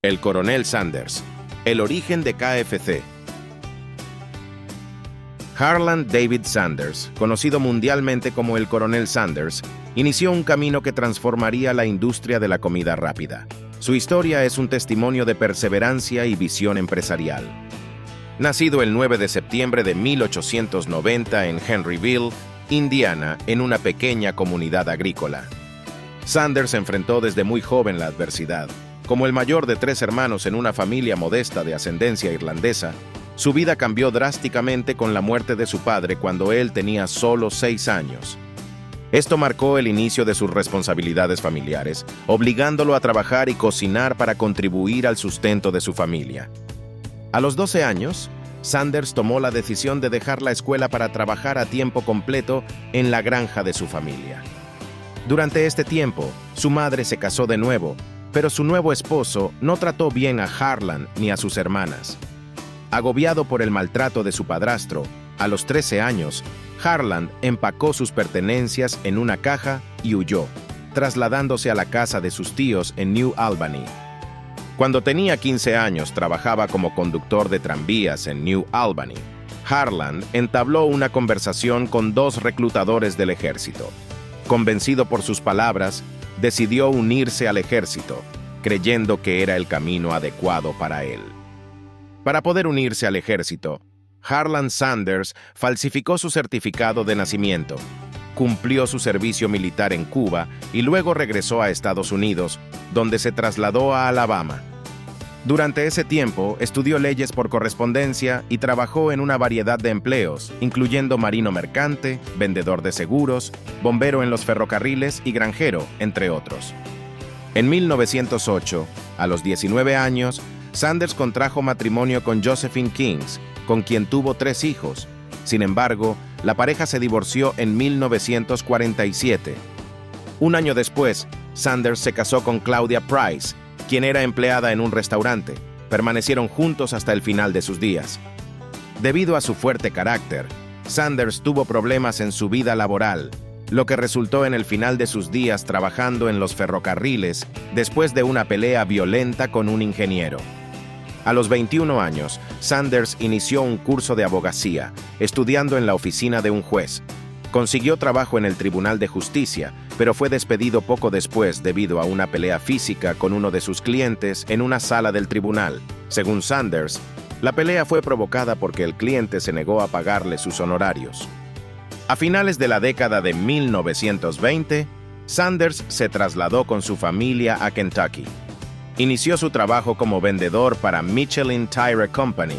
El Coronel Sanders. El origen de KFC. Harland David Sanders, conocido mundialmente como el Coronel Sanders, inició un camino que transformaría la industria de la comida rápida. Su historia es un testimonio de perseverancia y visión empresarial. Nacido el 9 de septiembre de 1890 en Henryville, Indiana, en una pequeña comunidad agrícola. Sanders enfrentó desde muy joven la adversidad. Como el mayor de 3 hermanos en una familia modesta de ascendencia irlandesa, su vida cambió drásticamente con la muerte de su padre cuando él tenía solo 6 años. Esto marcó el inicio de sus responsabilidades familiares, obligándolo a trabajar y cocinar para contribuir al sustento de su familia. A los 12 años, Sanders tomó la decisión de dejar la escuela para trabajar a tiempo completo en la granja de su familia. Durante este tiempo, su madre se casó de nuevo, pero su nuevo esposo no trató bien a Harland ni a sus hermanas. Agobiado por el maltrato de su padrastro, a los 13 años, Harland empacó sus pertenencias en una caja y huyó, trasladándose a la casa de sus tíos en New Albany. Cuando tenía 15 años, trabajaba como conductor de tranvías en New Albany. Harland entabló una conversación con 2 reclutadores del ejército. Convencido por sus palabras, decidió unirse al ejército, creyendo que era el camino adecuado para él. Para poder unirse al ejército, Harland Sanders falsificó su certificado de nacimiento, cumplió su servicio militar en Cuba y luego regresó a Estados Unidos, donde se trasladó a Alabama. Durante ese tiempo, estudió leyes por correspondencia y trabajó en una variedad de empleos, incluyendo marino mercante, vendedor de seguros, bombero en los ferrocarriles y granjero, entre otros. En 1908, a los 19 años, Sanders contrajo matrimonio con Josephine Kings, con quien tuvo 3 hijos. Sin embargo, la pareja se divorció en 1947. Un año después, Sanders se casó con Claudia Price, quien era empleada en un restaurante. Permanecieron juntos hasta el final de sus días. Debido a su fuerte carácter, Sanders tuvo problemas en su vida laboral, lo que resultó en el final de sus días trabajando en los ferrocarriles después de una pelea violenta con un ingeniero. A los 21 años, Sanders inició un curso de abogacía, estudiando en la oficina de un juez. Consiguió trabajo en el Tribunal de Justicia, pero fue despedido poco después debido a una pelea física con uno de sus clientes en una sala del tribunal. Según Sanders, la pelea fue provocada porque el cliente se negó a pagarle sus honorarios. A finales de la década de 1920, Sanders se trasladó con su familia a Kentucky. Inició su trabajo como vendedor para Michelin Tire Company,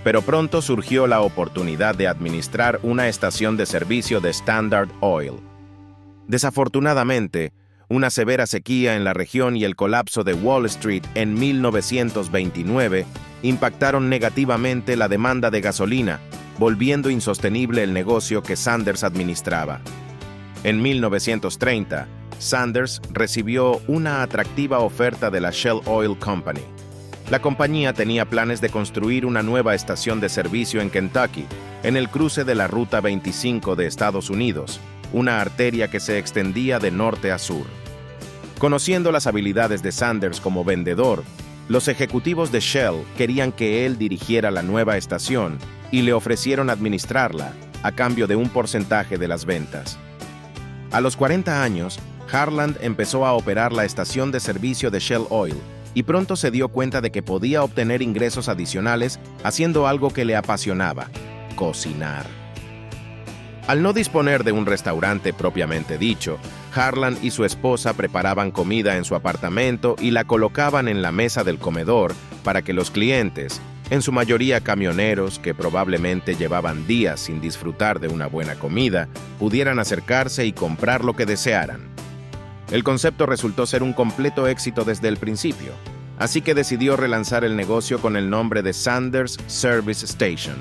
pero pronto surgió la oportunidad de administrar una estación de servicio de Standard Oil. Desafortunadamente, una severa sequía en la región y el colapso de Wall Street en 1929 impactaron negativamente la demanda de gasolina, volviendo insostenible el negocio que Sanders administraba. En 1930, Sanders recibió una atractiva oferta de la Shell Oil Company. La compañía tenía planes de construir una nueva estación de servicio en Kentucky, en el cruce de la Ruta 25 de Estados Unidos, una arteria que se extendía de norte a sur. Conociendo las habilidades de Sanders como vendedor, los ejecutivos de Shell querían que él dirigiera la nueva estación y le ofrecieron administrarla a cambio de un porcentaje de las ventas. A los 40 años, Harland empezó a operar la estación de servicio de Shell Oil y pronto se dio cuenta de que podía obtener ingresos adicionales haciendo algo que le apasionaba: cocinar. Al no disponer de un restaurante propiamente dicho, Harland y su esposa preparaban comida en su apartamento y la colocaban en la mesa del comedor para que los clientes, en su mayoría camioneros que probablemente llevaban días sin disfrutar de una buena comida, pudieran acercarse y comprar lo que desearan. El concepto resultó ser un completo éxito desde el principio, así que decidió relanzar el negocio con el nombre de Sanders Service Station.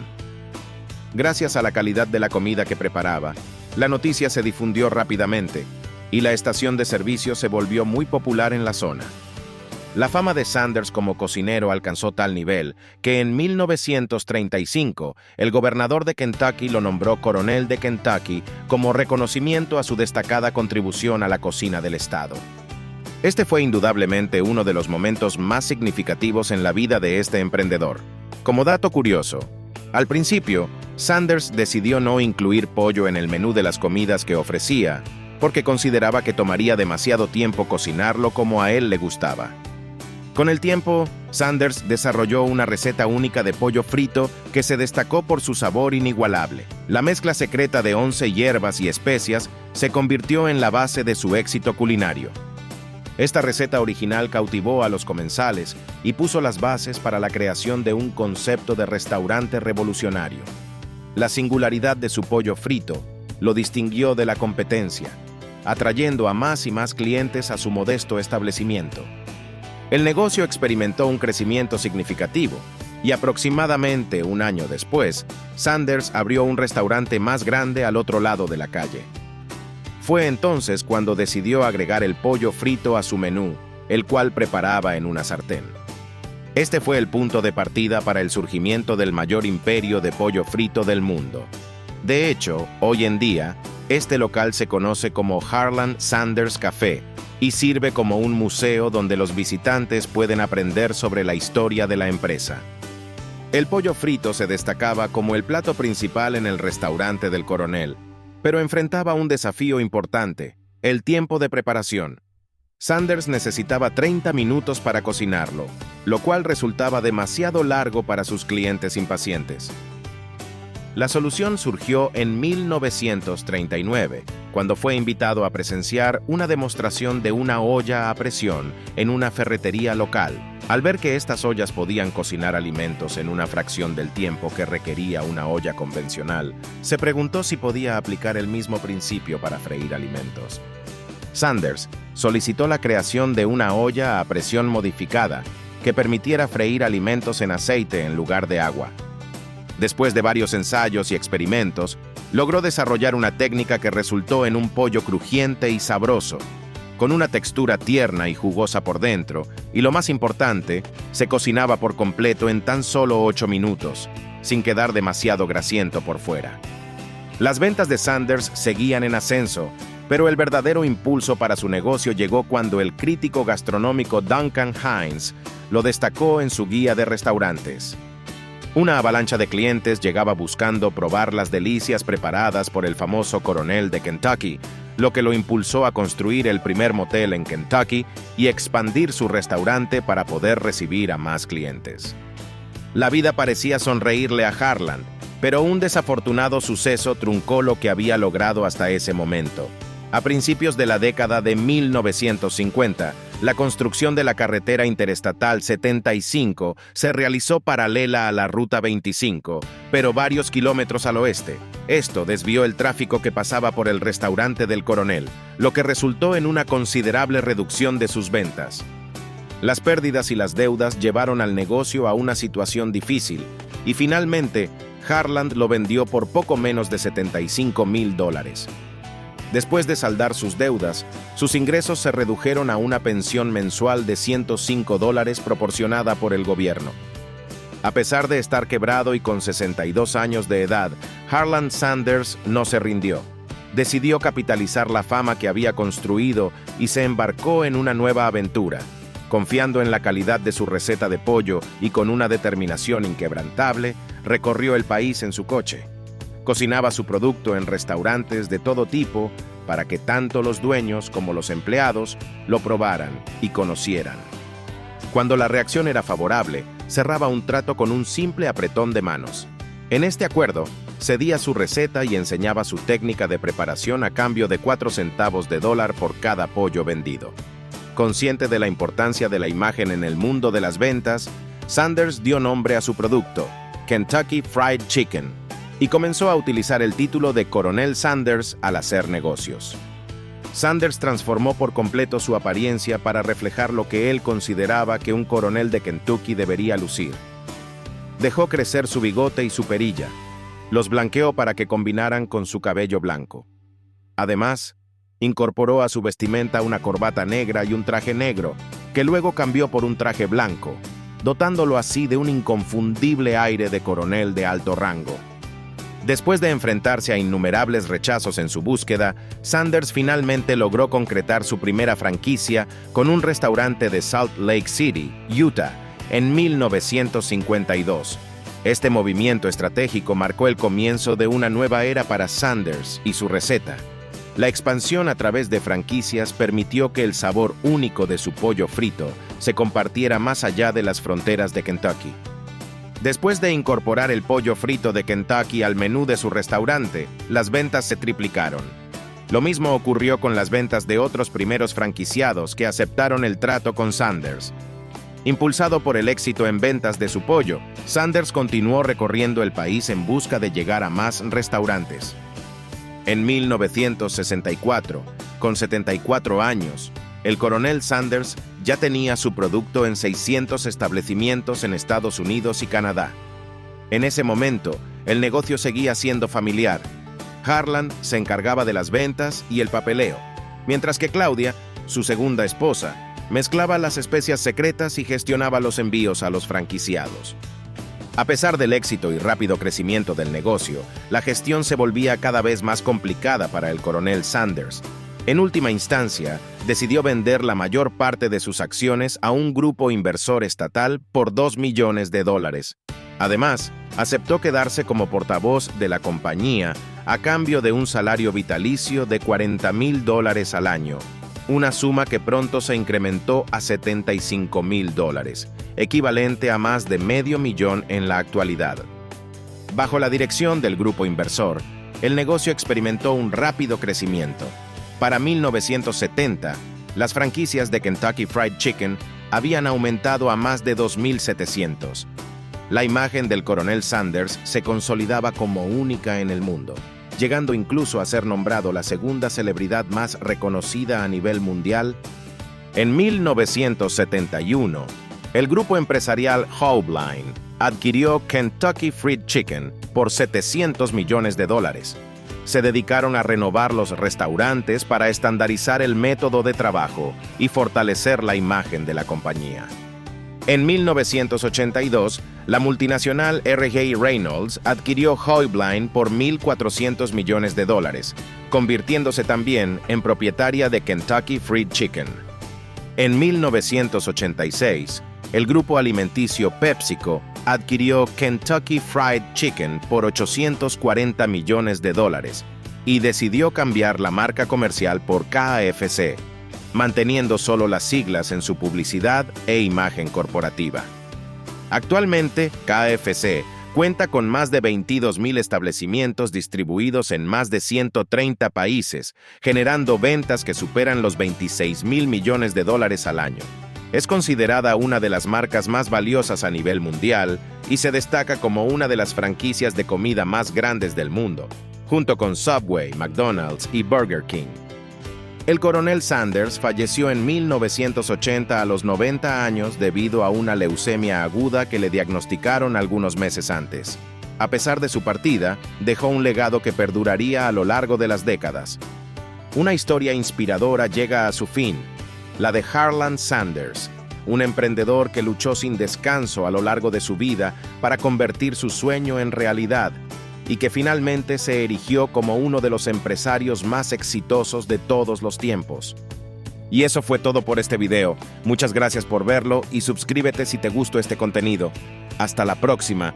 Gracias a la calidad de la comida que preparaba, la noticia se difundió rápidamente y la estación de servicio se volvió muy popular en la zona. La fama de Sanders como cocinero alcanzó tal nivel que en 1935 el gobernador de Kentucky lo nombró coronel de Kentucky como reconocimiento a su destacada contribución a la cocina del estado. Este fue indudablemente uno de los momentos más significativos en la vida de este emprendedor. Como dato curioso, al principio, Sanders decidió no incluir pollo en el menú de las comidas que ofrecía, porque consideraba que tomaría demasiado tiempo cocinarlo como a él le gustaba. Con el tiempo, Sanders desarrolló una receta única de pollo frito que se destacó por su sabor inigualable. La mezcla secreta de 11 hierbas y especias se convirtió en la base de su éxito culinario. Esta receta original cautivó a los comensales y puso las bases para la creación de un concepto de restaurante revolucionario. La singularidad de su pollo frito lo distinguió de la competencia, atrayendo a más y más clientes a su modesto establecimiento. El negocio experimentó un crecimiento significativo y aproximadamente un año después, Sanders abrió un restaurante más grande al otro lado de la calle. Fue entonces cuando decidió agregar el pollo frito a su menú, el cual preparaba en una sartén. Este fue el punto de partida para el surgimiento del mayor imperio de pollo frito del mundo. De hecho, hoy en día, este local se conoce como Harland Sanders Café y sirve como un museo donde los visitantes pueden aprender sobre la historia de la empresa. El pollo frito se destacaba como el plato principal en el restaurante del coronel, pero enfrentaba un desafío importante: el tiempo de preparación. Sanders necesitaba 30 minutos para cocinarlo, lo cual resultaba demasiado largo para sus clientes impacientes. La solución surgió en 1939, cuando fue invitado a presenciar una demostración de una olla a presión en una ferretería local. Al ver que estas ollas podían cocinar alimentos en una fracción del tiempo que requería una olla convencional, se preguntó si podía aplicar el mismo principio para freír alimentos. Sanders solicitó la creación de una olla a presión modificada que permitiera freír alimentos en aceite en lugar de agua. Después de varios ensayos y experimentos, logró desarrollar una técnica que resultó en un pollo crujiente y sabroso, con una textura tierna y jugosa por dentro, y lo más importante, se cocinaba por completo en tan solo 8 minutos, sin quedar demasiado grasiento por fuera. Las ventas de Sanders seguían en ascenso, pero el verdadero impulso para su negocio llegó cuando el crítico gastronómico Duncan Hines lo destacó en su guía de restaurantes. Una avalancha de clientes llegaba buscando probar las delicias preparadas por el famoso coronel de Kentucky, lo que lo impulsó a construir el primer motel en Kentucky y expandir su restaurante para poder recibir a más clientes. La vida parecía sonreírle a Harland, pero un desafortunado suceso truncó lo que había logrado hasta ese momento. A principios de la década de 1950, la construcción de la carretera interestatal 75 se realizó paralela a la Ruta 25, pero varios kilómetros al oeste. Esto desvió el tráfico que pasaba por el restaurante del coronel, lo que resultó en una considerable reducción de sus ventas. Las pérdidas y las deudas llevaron al negocio a una situación difícil, y finalmente, Harland lo vendió por poco menos de $75,000. Después de saldar sus deudas, sus ingresos se redujeron a una pensión mensual de $105 proporcionada por el gobierno. A pesar de estar quebrado y con 62 años de edad, Harland Sanders no se rindió. Decidió capitalizar la fama que había construido y se embarcó en una nueva aventura. Confiando en la calidad de su receta de pollo y con una determinación inquebrantable, recorrió el país en su coche. Cocinaba su producto en restaurantes de todo tipo para que tanto los dueños como los empleados lo probaran y conocieran. Cuando la reacción era favorable, cerraba un trato con un simple apretón de manos. En este acuerdo, cedía su receta y enseñaba su técnica de preparación a cambio de 4 centavos de dólar por cada pollo vendido. Consciente de la importancia de la imagen en el mundo de las ventas, Sanders dio nombre a su producto, Kentucky Fried Chicken, y comenzó a utilizar el título de Coronel Sanders al hacer negocios. Sanders transformó por completo su apariencia para reflejar lo que él consideraba que un coronel de Kentucky debería lucir. Dejó crecer su bigote y su perilla, los blanqueó para que combinaran con su cabello blanco. Además, incorporó a su vestimenta una corbata negra y un traje negro, que luego cambió por un traje blanco, dotándolo así de un inconfundible aire de coronel de alto rango. Después de enfrentarse a innumerables rechazos en su búsqueda, Sanders finalmente logró concretar su primera franquicia con un restaurante de Salt Lake City, Utah, en 1952. Este movimiento estratégico marcó el comienzo de una nueva era para Sanders y su receta. La expansión a través de franquicias permitió que el sabor único de su pollo frito se compartiera más allá de las fronteras de Kentucky. Después de incorporar el pollo frito de Kentucky al menú de su restaurante, las ventas se triplicaron. Lo mismo ocurrió con las ventas de otros primeros franquiciados que aceptaron el trato con Sanders. Impulsado por el éxito en ventas de su pollo, Sanders continuó recorriendo el país en busca de llegar a más restaurantes. En 1964, con 74 años, el coronel Sanders ya tenía su producto en 600 establecimientos en Estados Unidos y Canadá. En ese momento, el negocio seguía siendo familiar. Harlan se encargaba de las ventas y el papeleo, mientras que Claudia, su segunda esposa, mezclaba las especias secretas y gestionaba los envíos a los franquiciados. A pesar del éxito y rápido crecimiento del negocio, la gestión se volvía cada vez más complicada para el coronel Sanders. En última instancia, decidió vender la mayor parte de sus acciones a un grupo inversor estatal por $2 millones. Además, aceptó quedarse como portavoz de la compañía a cambio de un salario vitalicio de $40,000 al año, una suma que pronto se incrementó a $75,000, equivalente a más de $500,000 en la actualidad. Bajo la dirección del grupo inversor, el negocio experimentó un rápido crecimiento. Para 1970, las franquicias de Kentucky Fried Chicken habían aumentado a más de 2,700. La imagen del coronel Sanders se consolidaba como única en el mundo, llegando incluso a ser nombrado la segunda celebridad más reconocida a nivel mundial. En 1971, el grupo empresarial Houbline adquirió Kentucky Fried Chicken por $700 millones. Se dedicaron a renovar los restaurantes para estandarizar el método de trabajo y fortalecer la imagen de la compañía. En 1982, la multinacional R.J. Reynolds adquirió Houbline por $1,400 millones, convirtiéndose también en propietaria de Kentucky Fried Chicken. En 1986, el grupo alimenticio PepsiCo adquirió Kentucky Fried Chicken por $840 millones y decidió cambiar la marca comercial por KFC, manteniendo solo las siglas en su publicidad e imagen corporativa. Actualmente, KFC cuenta con más de 22,000 establecimientos distribuidos en más de 130 países, generando ventas que superan los $26,000 millones al año. Es considerada una de las marcas más valiosas a nivel mundial y se destaca como una de las franquicias de comida más grandes del mundo, junto con Subway, McDonald's y Burger King. El coronel Sanders falleció en 1980 a los 90 años debido a una leucemia aguda que le diagnosticaron algunos meses antes. A pesar de su partida, dejó un legado que perduraría a lo largo de las décadas. Una historia inspiradora llega a su fin, la de Harlan Sanders, un emprendedor que luchó sin descanso a lo largo de su vida para convertir su sueño en realidad y que finalmente se erigió como uno de los empresarios más exitosos de todos los tiempos. Y eso fue todo por este video. Muchas gracias por verlo y suscríbete si te gustó este contenido. Hasta la próxima.